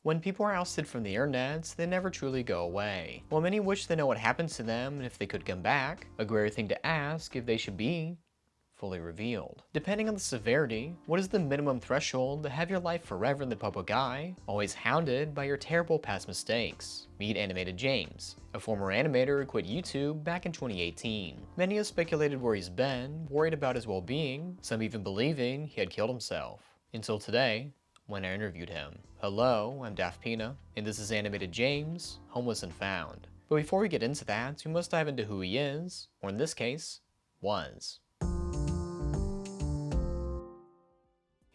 When people are ousted from the internet, they never truly go away. While many wish they know what happens to them and if they could come back, a greater thing to ask if they should be fully revealed. Depending on the severity, what is the minimum threshold to have your life forever in the public eye, always hounded by your terrible past mistakes? Meet Animated James, a former animator who quit YouTube back in 2018. Many have speculated where he's been, worried about his well-being, some even believing he had killed himself. Until today, when I interviewed him. Hello, I'm Daft Pina, and this is Animated James, Homeless and Found. But before we get into that, we must dive into who he is, or in this case, was.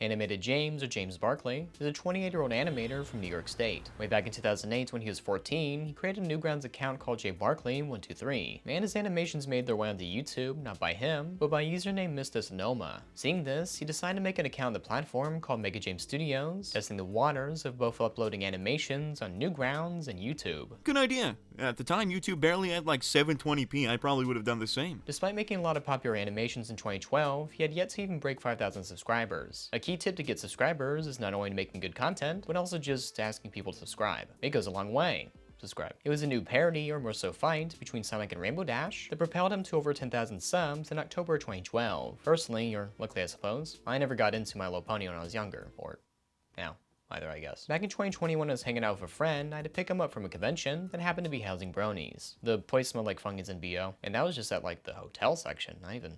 Animated James, or James Barkley, is a 28-year-old animator from New York State. Way back in 2008 when he was 14, he created a Newgrounds account called jbarkley123, and his animations made their way onto YouTube, not by him, but by a username Mistasonoma. Seeing this, he decided to make an account on the platform called Mega James Studios, testing the waters of both uploading animations on Newgrounds and YouTube. Good idea. At the time, YouTube barely had like 720p. I probably would have done the same. Despite making a lot of popular animations in 2012, he had yet to even break 5,000 subscribers. A key tip to get subscribers is not only making good content, but also just asking people to subscribe. It goes a long way. Subscribe. It was a new parody, or more so fight, between Sonic and Rainbow Dash that propelled him to over 10,000 subs in October 2012. Personally, or luckily I suppose, I never got into My Little Pony when I was younger, or now. Either, I guess. Back in 2020 when I was hanging out with a friend, I had to pick him up from a convention that happened to be housing bronies. The place smelled like fungus and BO, and that was just at like the hotel section, not even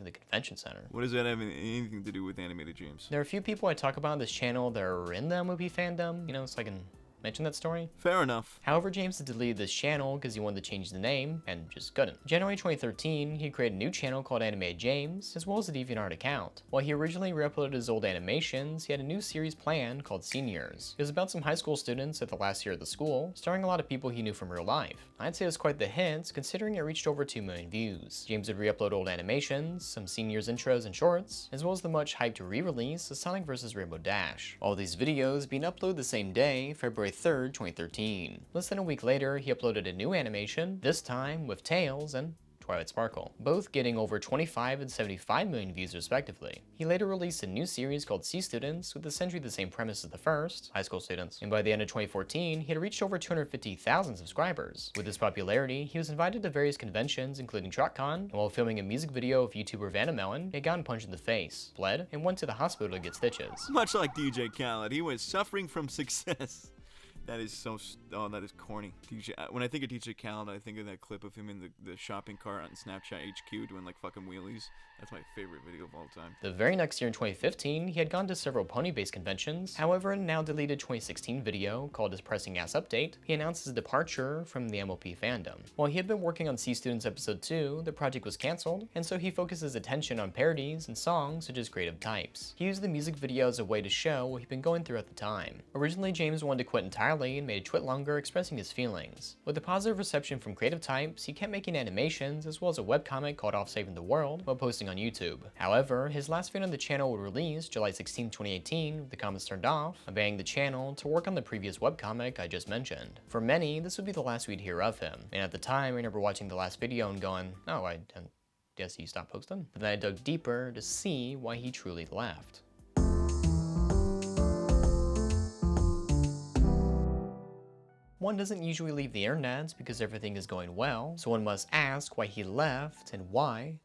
the convention center. What does that have anything to do with Animated James? There are a few people I talk about on this channel that are in the movie fandom, you know, so I can mention that story. Fair enough. However, James had deleted this channel because he wanted to change the name and just couldn't. January 2013, he created a new channel called Animated James, as well as a DeviantArt account. While he originally re-uploaded his old animations, he had a new series planned called Seniors. It was about some high school students at the last year of the school, starring a lot of people he knew from real life. I'd say it was quite the hit, considering it reached over 2 million views. James would re-upload old animations, some Seniors intros and shorts, as well as the much hyped re-release of Sonic vs. Rainbow Dash. All these videos being uploaded the same day, February 3rd, 2013. Less than a week later, he uploaded a new animation, this time with Tails and Twilight Sparkle, both getting over 25 and 75 million views respectively. He later released a new series called Sea Students with essentially the same premise as the first, high school students, and by the end of 2014, he had reached over 250,000 subscribers. With his popularity, he was invited to various conventions including TrotCon, and while filming a music video of YouTuber Vannamelon, he had gotten punched in the face, bled, and went to the hospital to get stitches. Much like DJ Khaled, he was suffering from success. That is so, that is corny. When I think of DJ Khaled, I think of that clip of him in the shopping cart on Snapchat HQ doing like fucking wheelies. That's my favorite video of all time. The very next year in 2015, he had gone to several pony-based conventions. However, in a now deleted 2016 video called his Pressing Ass Update, he announced his departure from the MOP fandom. While he had been working on Sea Students Episode 2, the project was cancelled, and so he focused his attention on parodies and songs such as Creative Types. He used the music video as a way to show what he'd been going through at the time. Originally, James wanted to quit entirely and made a tweet longer expressing his feelings. With the positive reception from Creative Types, he kept making animations as well as a webcomic called Off Saving the World while posting on YouTube. However, his last video on the channel would release July 16, 2018 with the comments turned off, abandoning the channel to work on the previous webcomic I just mentioned. For many, this would be the last we'd hear of him, and at the time I remember watching the last video and going, oh, I guess he stopped posting? But then I dug deeper to see why he truly left. One doesn't usually leave the internet because everything is going well, so one must ask why he left and why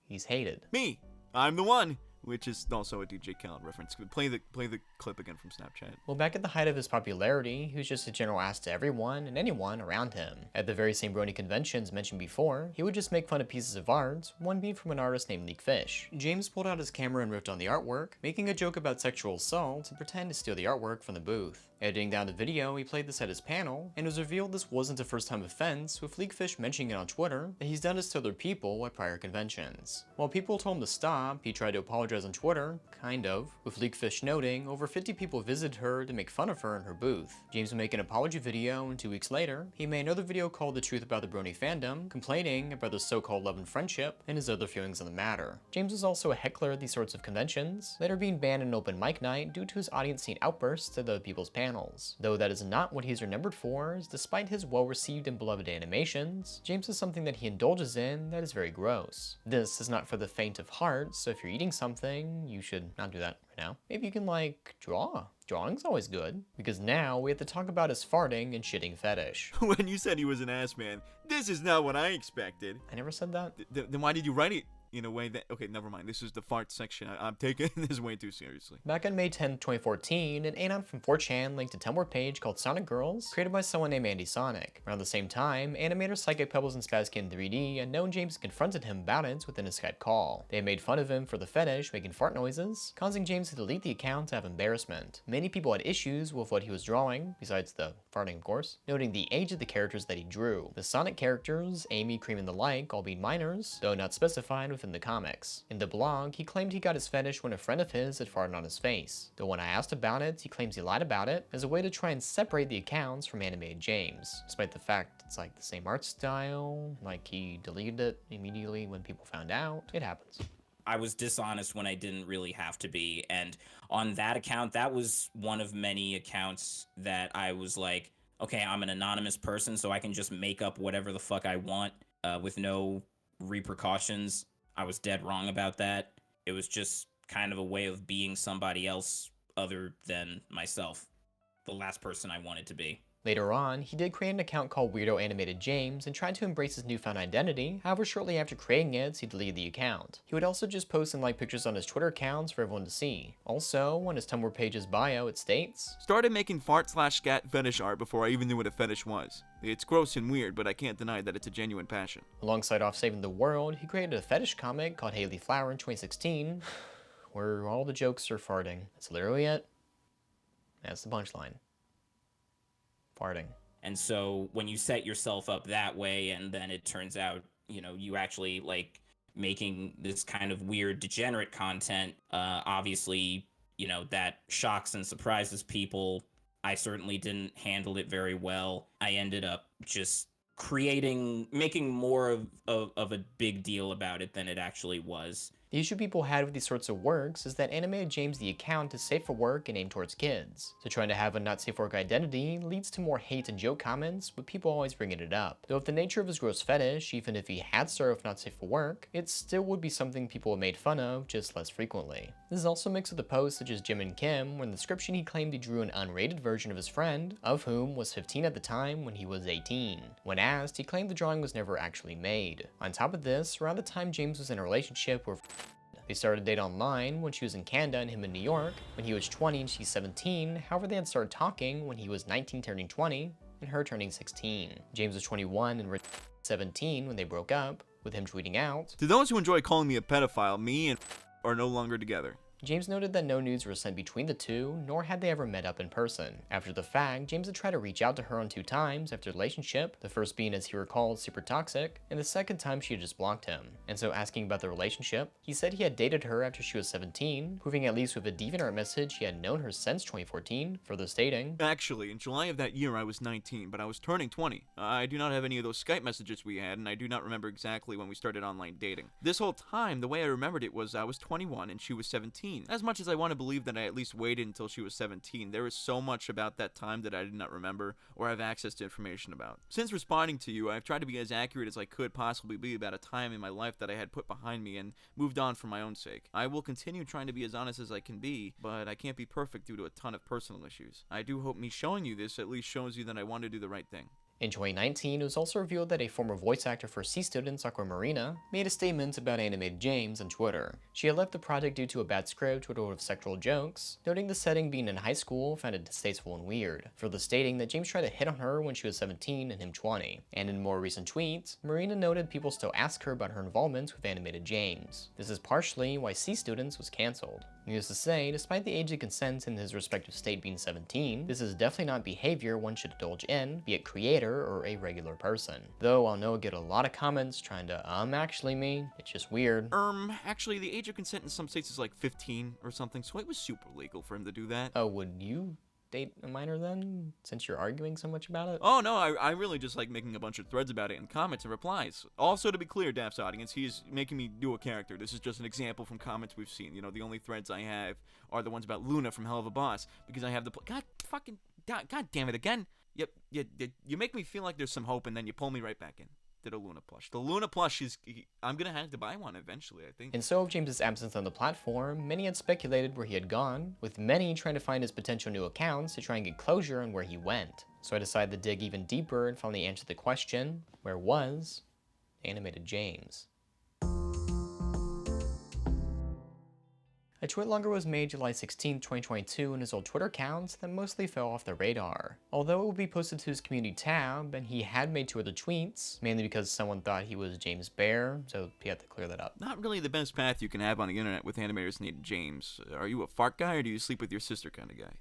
he's hated. Me! I'm the one! Which is also a DJ Khaled reference. Play the clip again from Snapchat. Well, back at the height of his popularity, he was just a general ass to everyone and anyone around him. At the very same brony conventions mentioned before, he would just make fun of pieces of art, one being from an artist named Leakfish. James pulled out his camera and ripped on the artwork, making a joke about sexual assault and pretend to steal the artwork from the booth. Editing down the video, he played this at his panel, and it was revealed this wasn't a first-time offense, with Leakfish mentioning it on Twitter that he's done this to other people at prior conventions. While people told him to stop, he tried to apologize on Twitter, kind of, with Leakfish noting over 50 people visited her to make fun of her in her booth. James would make an apology video, and 2 weeks later, he made another video called The Truth About the Brony Fandom, complaining about the so-called love and friendship and his other feelings on the matter. James was also a heckler at these sorts of conventions, later being banned in open mic night due to his audience-scene outbursts at other people's panels. Though that is not what he's remembered for, as despite his well-received and beloved animations, James is something that he indulges in that is very gross. This is not for the faint of heart, so if you're eating something thing, you should not do that right now. Maybe you can, like, draw. Drawing's always good, because now we have to talk about his farting and shitting fetish. When you said he was an ass man, this is not what I expected. I never said that. Then why did you write it in a way that... Okay, never mind. This is the fart section. I'm taking this way too seriously. Back on May 10, 2014, an anon from 4chan linked a Tumblr page called Sonic Girls, created by someone named Andy Sonic. Around the same time, Animator, Psychic Pebbles, and Spazkid 3D and known James confronted him about it within a Skype call. They made fun of him for the fetish, making fart noises, causing James to delete the account out of embarrassment. Many people had issues with what he was drawing, besides the farting of course, noting the age of the characters that he drew. The Sonic characters, Amy, Cream, and the like, all being minors, though not specified within the comics. In the blog, he claimed he got his fetish when a friend of his had farted on his face, though when I asked about it, he claims he lied about it as a way to try and separate the accounts from Animated James, despite the fact it's like the same art style, like he deleted it immediately when people found out. It happens. I was dishonest when I didn't really have to be, and on that account, that was one of many accounts that I was like, okay, I'm an anonymous person, so I can just make up whatever the fuck I want with no repercussions. I was dead wrong about that. It was just kind of a way of being somebody else other than myself, the last person I wanted to be. Later on, he did create an account called Weirdo Animated James and tried to embrace his newfound identity. However, shortly after creating it, he deleted the account. He would also just post and like pictures on his Twitter accounts for everyone to see. Also, on his Tumblr page's bio, it states, Started making fart/scat fetish art before I even knew what a fetish was. It's gross and weird, but I can't deny that it's a genuine passion. Alongside Off Saving the World, he created a fetish comic called Haley Flower in 2016, where all the jokes are farting. That's literally it. That's the punchline. Farting. And so when you set yourself up that way and then it turns out, you know, you actually like making this kind of weird degenerate content, obviously, you know, that shocks and surprises people. I certainly didn't handle it very well. I ended up just making more of a big deal about it than it actually was. The issue people had with these sorts of works is that Animated James the account is safe for work and aimed towards kids. So trying to have a not safe for work identity leads to more hate and joke comments, with people always bringing it up. Though if the nature of his gross fetish, even if he had started with not safe for work, it still would be something people have made fun of, just less frequently. This is also mixed with the posts such as Jim and Kim, where in the description he claimed he drew an unrated version of his friend, of whom was 15 at the time when he was 18. When asked, he claimed the drawing was never actually made. On top of this, around the time James was in a relationship with they started a date online when she was in Canada and him in New York, when he was 20 and she's 17, however they had started talking when he was 19 turning 20, and her turning 16. James was 21 and 17 when they broke up, with him tweeting out, To those who enjoy calling me a pedophile, me and are no longer together. James noted that no nudes were sent between the two, nor had they ever met up in person. After the fact, James had tried to reach out to her on 2 times after the relationship, the first being, as he recalled, super toxic, and the second time she had just blocked him. And so asking about the relationship, he said he had dated her after she was 17, proving at least with a DeviantArt message he had known her since 2014, further stating, Actually, in July of that year I was 19, but I was turning 20. I do not have any of those Skype messages we had, and I do not remember exactly when we started online dating. This whole time, the way I remembered it was I was 21 and she was 17. As much as I want to believe that I at least waited until she was 17, there is so much about that time that I did not remember or have access to information about. Since responding to you, I've tried to be as accurate as I could possibly be about a time in my life that I had put behind me and moved on for my own sake. I will continue trying to be as honest as I can be, but I can't be perfect due to a ton of personal issues. I do hope me showing you this at least shows you that I want to do the right thing. In 2019, it was also revealed that a former voice actor for C student Marina made a statement about Animated James on Twitter. She had left the project due to a bad script with a lot of sexual jokes, noting the setting being in high school found it distasteful and weird, further stating that James tried to hit on her when she was 17 and him 20. And in more recent tweets, Marina noted people still ask her about her involvement with Animated James. This is partially why C Students was cancelled. Needless to say, despite the age of consent in his respective state being 17, this is definitely not behavior one should indulge in, be it creator or a regular person. Though I'll know I get a lot of comments trying to, actually me, it's just weird. Actually, the age of consent in some states is like 15 or something, so it was super legal for him to do that. Oh, would you date a minor then, since you're arguing so much about it? Oh no, I really just like making a bunch of threads about it in comments and replies. Also, to be clear, Daft's audience, he is making me do a character. This is just an example from comments we've seen. You know, the only threads I have are the ones about Luna from Hell of a Boss, because I have the God damn it again. Yep, you make me feel like there's some hope, and then you pull me right back in. Ditto Luna plush. The Luna plush is... I'm going to have to buy one eventually, I think. And so of James's absence on the platform, many had speculated where he had gone, with many trying to find his potential new accounts to try and get closure on where he went. So I decided to dig even deeper and finally answer the question, where was Animated James? A tweet longer was made July 16, 2022 on his old Twitter accounts that mostly fell off the radar. Although it would be posted to his community tab, and he had made 2 other tweets, mainly because someone thought he was James Bear, so he had to clear that up. Not really the best path you can have on the internet with animators named James. Are you a fart guy or do you sleep with your sister kind of guy?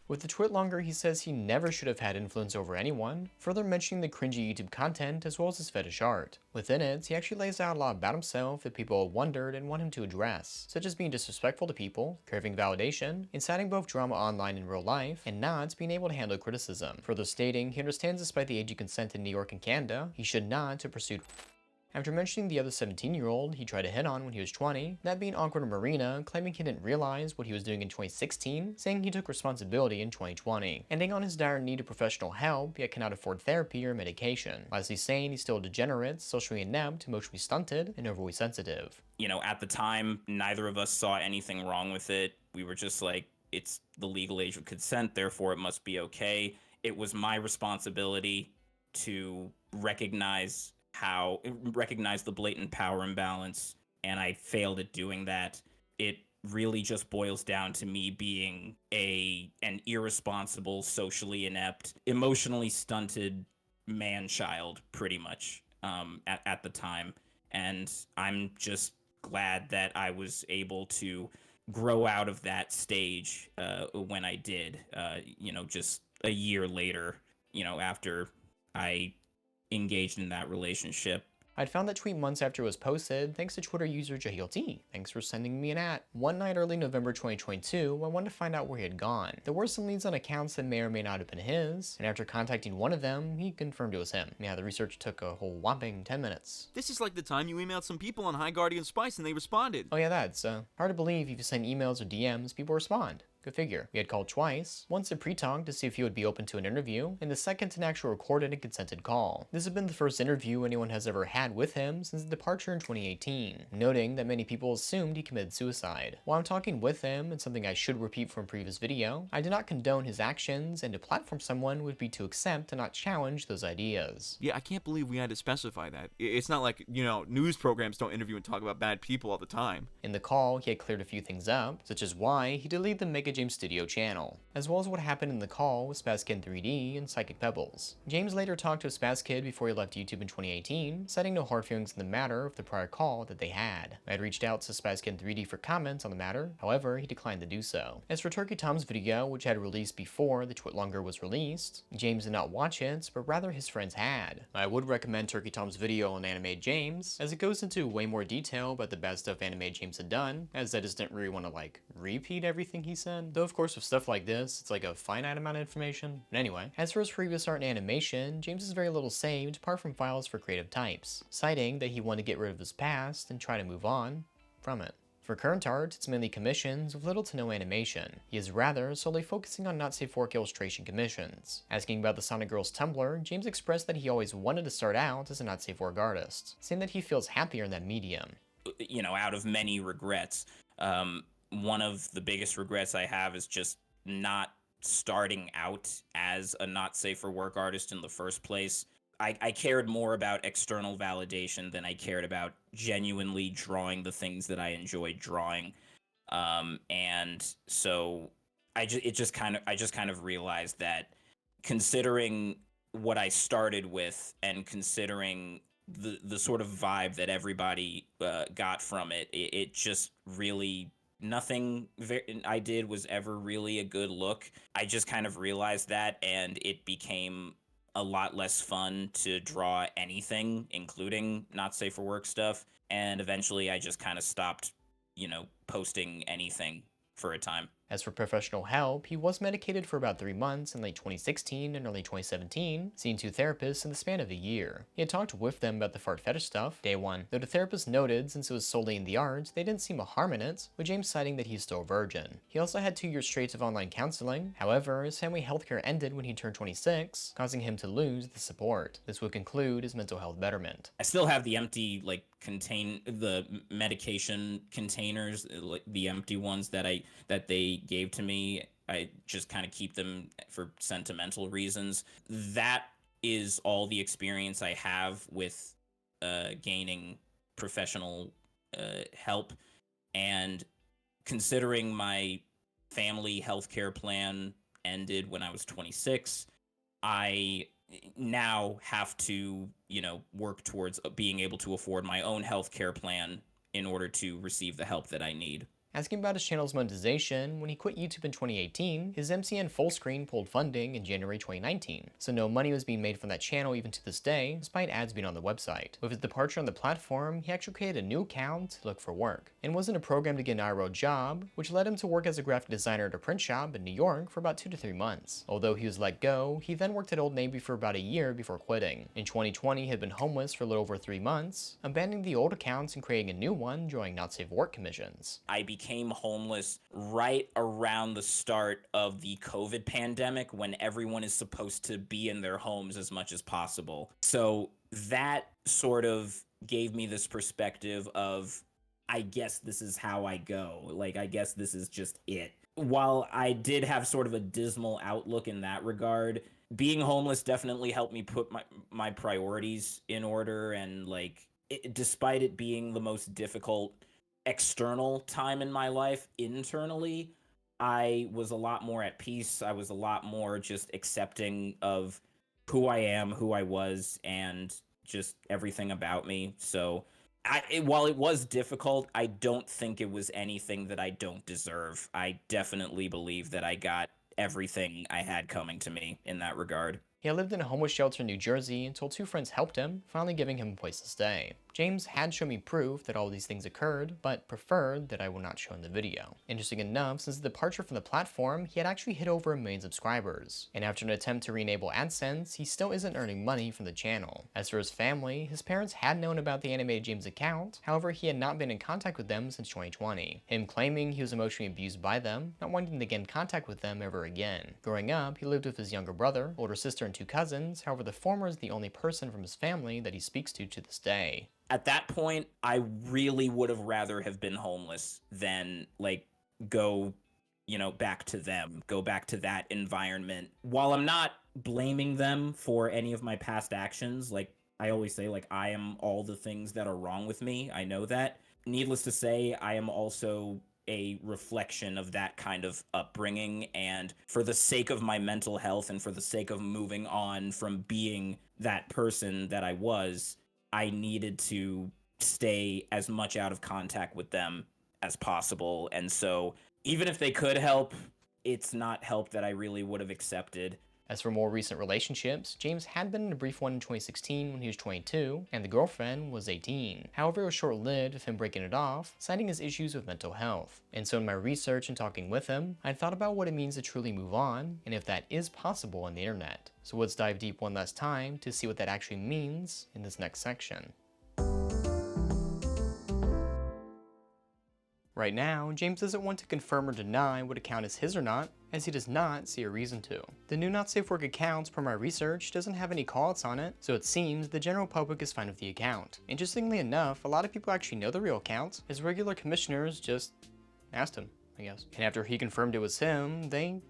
With the tweet longer, he says he never should have had influence over anyone, further mentioning the cringy YouTube content as well as his fetish art. Within it, he actually lays out a lot about himself that people have wondered and want him to address, such as being disrespectful to people, craving validation, inciting both drama online and real life, and not being able to handle criticism. Further stating, he understands despite the age of consent in New York and Canada, he should not have pursued. After mentioning the other 17-year-old he tried to hit on when he was 20, that being awkward in Marina, claiming he didn't realize what he was doing in 2016, saying he took responsibility in 2020, ending on his dire need of professional help yet cannot afford therapy or medication, lastly saying he's still a degenerate, socially inept, emotionally stunted, and overly sensitive. You know, at the time, neither of us saw anything wrong with it. We were just like, it's the legal age of consent, therefore it must be okay. It was my responsibility to recognize the blatant power imbalance, and I failed at doing that. It really just boils down to me being an irresponsible, socially inept, emotionally stunted man-child, pretty much, at the time. And I'm just glad that I was able to grow out of that stage when I did, just a year later, after I engaged in that relationship. I'd found that tweet months after it was posted, thanks to Twitter user Jahil T. Thanks for sending me an @ One night early November 2022, I wanted to find out where he had gone. There were some leads on accounts that may or may not have been his, and after contacting one of them, he confirmed it was him. Yeah, the research took a whole whopping 10 minutes. This is like the time you emailed some people on High Guardian Spice and they responded. Oh yeah, that's hard to believe if you send emails or DMs, people respond. Go figure. We had called twice, once to pre-talk to see if he would be open to an interview, and the second an actual recorded and consented call. This had been the first interview anyone has ever had with him since his departure in 2018, noting that many people assumed he committed suicide. While I'm talking with him, and something I should repeat from a previous video, I do not condone his actions, and to platform someone would be to accept and not challenge those ideas. Yeah, I can't believe we had to specify that. It's not like, news programs don't interview and talk about bad people all the time. In the call, he had cleared a few things up, such as why he deleted the Mega James Studio channel, as well as what happened in the call with SpazKid 3D and Psychic Pebbles. James later talked to SpazKid before he left YouTube in 2018, citing no hard feelings in the matter of the prior call that they had. I had reached out to SpazKid 3D for comments on the matter, however, he declined to do so. As for Turkey Tom's video, which had released before the tweet longer was released, James did not watch it, but rather his friends had. I would recommend Turkey Tom's video on Animated James, as it goes into way more detail about the bad stuff Animated James had done, as I just didn't really want to repeat everything he said, though of course with stuff like this, it's like a finite amount of information. But anyway, as for his previous art and animation, James has very little saved apart from files for creative types, citing that he wanted to get rid of his past and try to move on from it. For current art, it's mainly commissions with little to no animation. He is rather solely focusing on not safe for work illustration commissions. Asking about the Sonic Girls Tumblr, James expressed that he always wanted to start out as a not safe for work artist, saying that he feels happier in that medium. Out of many regrets, one of the biggest regrets I have is just not starting out as a not safe for work artist in the first place. I cared more about external validation than I cared about genuinely drawing the things that I enjoyed drawing. And so I just kind of realized that, considering what I started with and considering the sort of vibe that everybody got from it, it just really, nothing I did was ever really a good look. I just kind of realized that, and it became a lot less fun to draw anything, including not safe for work stuff. And eventually I just kind of stopped, posting anything for a time. As for professional help, he was medicated for about 3 months in late 2016 and early 2017, seeing 2 therapists in the span of a year. He had talked with them about the fart fetish stuff day one, though the therapist noted since it was solely in the art, they didn't see a harm in it, with James citing that he's still a virgin. He also had 2 years straight of online counseling. However, his family healthcare ended when he turned 26, causing him to lose the support. This would conclude his mental health betterment. I still have the empty, like, the medication containers, like the empty ones that they gave to me. I just kind of keep them for sentimental reasons. That is all the experience I have with gaining professional help. And considering my family healthcare plan ended when I was 26, I now have to, work towards being able to afford my own healthcare plan in order to receive the help that I need. Asking about his channel's monetization, when he quit YouTube in 2018, his MCN Fullscreen pulled funding in January 2019, so no money was being made from that channel even to this day, despite ads being on the website. With his departure on the platform, he actually created a new account to look for work, and was in a program to get an IRL job, which led him to work as a graphic designer at a print shop in New York for about 2 to 3 months. Although he was let go, he then worked at Old Navy for about a year before quitting. In 2020, he had been homeless for a little over 3 months, abandoning the old accounts and creating a new one, drawing not safe work commissions. I became homeless right around the start of the COVID pandemic, when everyone is supposed to be in their homes as much as possible. So that sort of gave me this perspective of, I guess this is how I go. Like, I guess this is just it. While I did have sort of a dismal outlook in that regard, being homeless definitely helped me put my priorities in order. And despite it being the most difficult external time in my life, internally, I was a lot more at peace. I was a lot more just accepting of who I am, who I was, and just everything about me. So while it was difficult, I don't think it was anything that I don't deserve. I definitely believe that I got everything I had coming to me in that regard. He had lived in a homeless shelter in New Jersey until 2 friends helped him, finally giving him a place to stay. James had shown me proof that all these things occurred, but preferred that I will not show in the video. Interesting enough, since the departure from the platform, he had actually hit over 1 million subscribers, and after an attempt to re-enable AdSense, he still isn't earning money from the channel. As for his family, his parents had known about the Animated James account, however he had not been in contact with them since 2020, him claiming he was emotionally abused by them, not wanting to get in contact with them ever again. Growing up, he lived with his younger brother, older sister, and 2 cousins, however the former is the only person from his family that he speaks to this day. At that point, I really would have rather have been homeless than go, back to them, go back to that environment. While I'm not blaming them for any of my past actions, like I always say, I am all the things that are wrong with me. I know that. Needless to say, I am also a reflection of that kind of upbringing, and for the sake of my mental health and for the sake of moving on from being that person that I was, I needed to stay as much out of contact with them as possible. And so even if they could help, it's not help that I really would have accepted. As for more recent relationships, James had been in a brief one in 2016 when he was 22, and the girlfriend was 18. However, it was short-lived with him breaking it off, citing his issues with mental health. And so in my research and talking with him, I thought about what it means to truly move on, and if that is possible on the internet. So let's dive deep one last time to see what that actually means in this next section. Right now, James doesn't want to confirm or deny what account is his or not, as he does not see a reason to. The new not safe work accounts, per my research, doesn't have any callouts on it, so it seems the general public is fine with the account. Interestingly enough, a lot of people actually know the real account, as regular commissioners just asked him, I guess. And after he confirmed it was him, they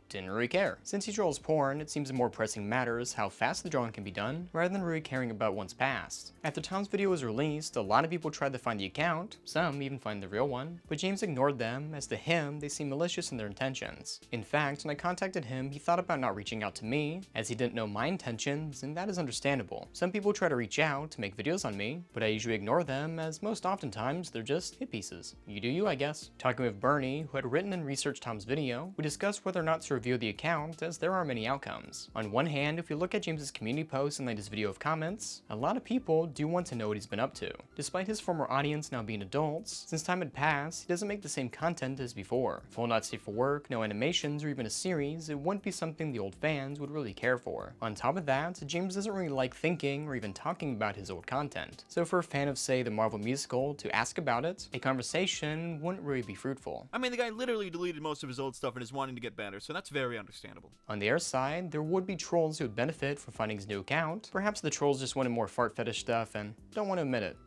didn't really care. Since he draws porn, it seems the more pressing matter is how fast the drawing can be done, rather than really caring about one's past. After Tom's video was released, a lot of people tried to find the account, some even find the real one, but James ignored them, as to him, they seem malicious in their intentions. In fact, when I contacted him, he thought about not reaching out to me, as he didn't know my intentions, and that is understandable. Some people try to reach out to make videos on me, but I usually ignore them, as most oftentimes they're just hit pieces. You do you, I guess. Talking with Bernie, who had written and researched Tom's video, we discussed whether or not to review of the account, as there are many outcomes. On one hand, if we look at James's community posts and latest video of comments, a lot of people do want to know what he's been up to. Despite his former audience now being adults, since time had passed, he doesn't make the same content as before. If all not safe for work, no animations, or even a series, it wouldn't be something the old fans would really care for. On top of that, James doesn't really like thinking or even talking about his old content. So for a fan of, say, the Marvel musical to ask about it, a conversation wouldn't really be fruitful. I mean, the guy literally deleted most of his old stuff and is wanting to get better, so that's very understandable. On the other side, there would be trolls who would benefit from finding his new account. Perhaps the trolls just wanted more fart fetish stuff and don't want to admit it.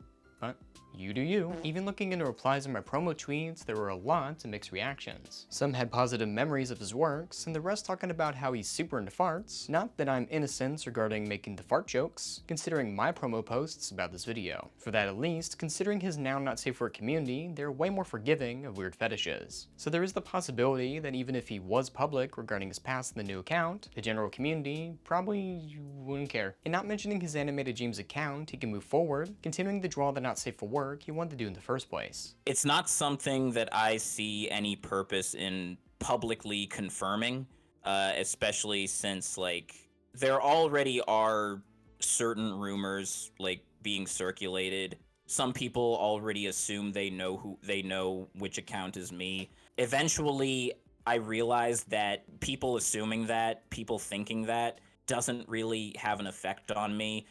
But you do you. Even looking into replies in my promo tweets, there were a lot of mixed reactions. Some had positive memories of his works, and the rest talking about how he's super into farts. Not that I'm innocent regarding making the fart jokes, considering my promo posts about this video. For that at least, considering his now not safe for work community, they're way more forgiving of weird fetishes. So there is the possibility that even if he was public regarding his past in the new account, the general community probably wouldn't care. And not mentioning his animated James account, he can move forward, continuing the draw that not safe for work he wanted to do in the first place. It's not something that I see any purpose in publicly confirming, especially since, like, there already are certain rumors, like, being circulated. Some people already assume they know which account is me. Eventually, I realized that people assuming that, people thinking that, doesn't really have an effect on me.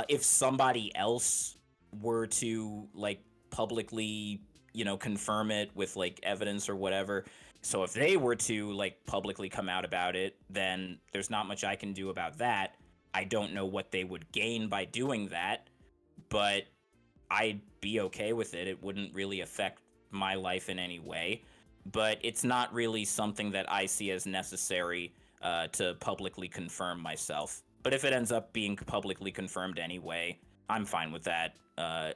If somebody else were to, like, publicly, confirm it with, like, evidence or whatever, so if they were to, like, publicly come out about it, then there's not much I can do about that. I don't know what they would gain by doing that, but I'd be okay with it. It wouldn't really affect my life in any way, but it's not really something that I see as necessary to publicly confirm myself. But if it ends up being publicly confirmed anyway, I'm fine with that,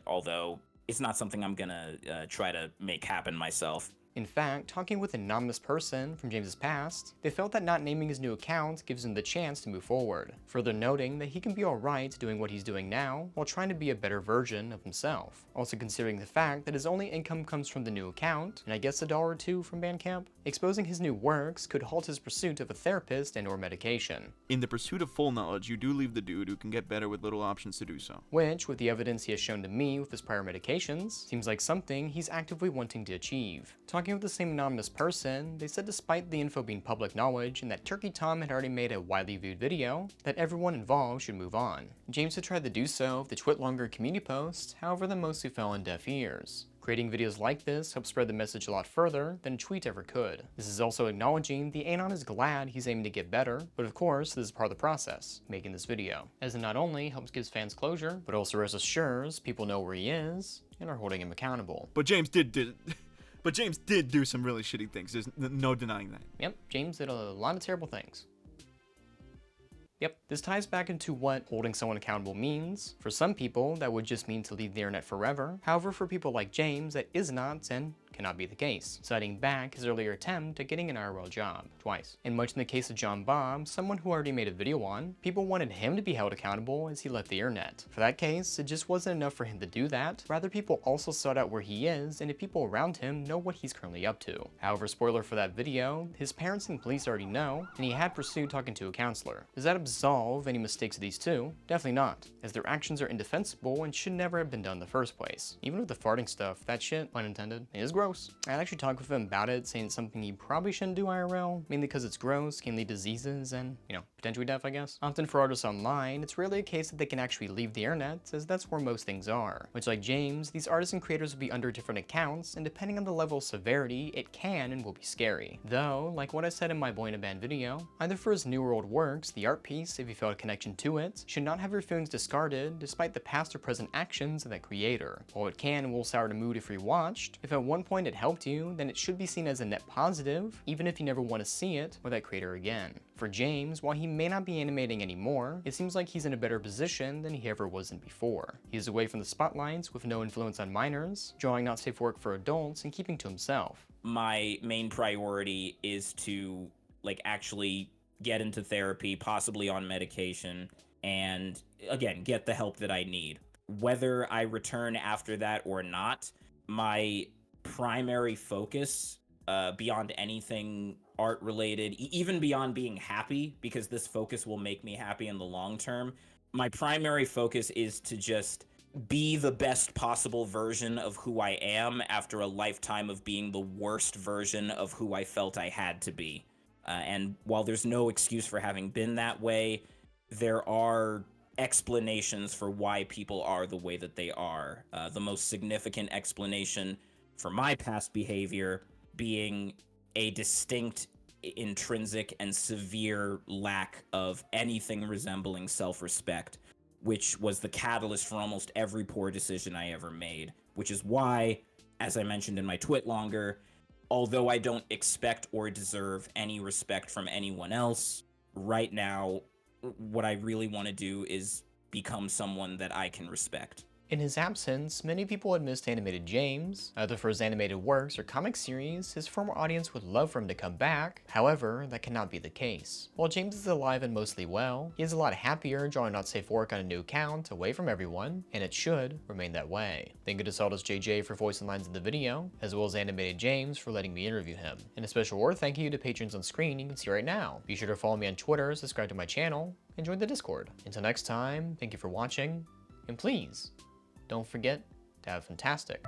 although it's not something I'm gonna try to make happen myself. In fact, talking with an anonymous person from James's past, they felt that not naming his new account gives him the chance to move forward, further noting that he can be alright doing what he's doing now while trying to be a better version of himself. Also considering the fact that his only income comes from the new account, and I guess $1 or $2 from Bandcamp, exposing his new works could halt his pursuit of a therapist and or medication. In the pursuit of full knowledge, you do leave the dude who can get better with little options to do so. Which, with the evidence he has shown to me with his prior medications, seems like something he's actively wanting to achieve. Talking with the same anonymous person, they said despite the info being public knowledge and that Turkey Tom had already made a widely viewed video, that everyone involved should move on. James had tried to do so with the TwitLonger community post, however that mostly fell on deaf ears. Creating videos like this helps spread the message a lot further than a tweet ever could. This is also acknowledging the Anon is glad he's aiming to get better, but of course this is part of the process, making this video, as it not only helps give fans closure, but also assures people know where he is and are holding him accountable. But James did do some really shitty things. There's no denying that. Yep, James did a lot of terrible things. Yep, this ties back into what holding someone accountable means. For some people, that would just mean to leave the internet forever. However, for people like James, that is not and cannot be the case, citing back his earlier attempt at getting an IRL job, twice. And much in the case of John Bob, someone who already made a video on, people wanted him to be held accountable as he left the internet. For that case, it just wasn't enough for him to do that, rather people also sought out where he is and if people around him know what he's currently up to. However, spoiler for that video, his parents and police already know, and he had pursued talking to a counselor. Does that absolve any mistakes of these two? Definitely not, as their actions are indefensible and should never have been done in the first place. Even with the farting stuff, that shit, pun intended, is gross. I actually talked with him about it, saying it's something he probably shouldn't do IRL, mainly because it's gross, can lead to diseases, and, potentially death, I guess. Often for artists online, it's rarely a case that they can actually leave the internet, as that's where most things are. Much like James, these artists and creators will be under different accounts, and depending on the level of severity, it can and will be scary. Though, like what I said in my Boy in a Band video, either for his new or old works, the art piece, if you felt a connection to it, should not have your feelings discarded despite the past or present actions of that creator. While it can and will sour the mood if rewatched, if at one point it helped you, then it should be seen as a net positive, even if you never want to see it or that creator again. For James, while he may not be animating anymore, it seems like he's in a better position than he ever was in before. He is away from the spotlights with no influence on minors, drawing not safe work for adults and keeping to himself. My main priority is to actually get into therapy, possibly on medication, and again, get the help that I need. Whether I return after that or not, my primary focus beyond anything art related, even beyond being happy, because this focus will make me happy in the long term. My primary focus is to just be the best possible version of who I am after a lifetime of being the worst version of who I felt I had to be. And while there's no excuse for having been that way, there are explanations for why people are the way that they are. The most significant explanation for my past behavior being a distinct, intrinsic, and severe lack of anything resembling self-respect, which was the catalyst for almost every poor decision I ever made, which is why, as I mentioned in my twit longer, although I don't expect or deserve any respect from anyone else, right now, what I really want to do is become someone that I can respect. In his absence, many people had missed Animated James, either for his animated works or comic series. His former audience would love for him to come back. However, that cannot be the case. While James is alive and mostly well, he is a lot happier drawing not safe work on a new account, away from everyone, and it should remain that way. Thank you to Sawdust JJ for voicing lines in the video, as well as Animated James for letting me interview him. And a special word thank you to patrons on screen you can see right now. Be sure to follow me on Twitter, subscribe to my channel, and join the Discord. Until next time, thank you for watching, and please, don't forget to have fantastic.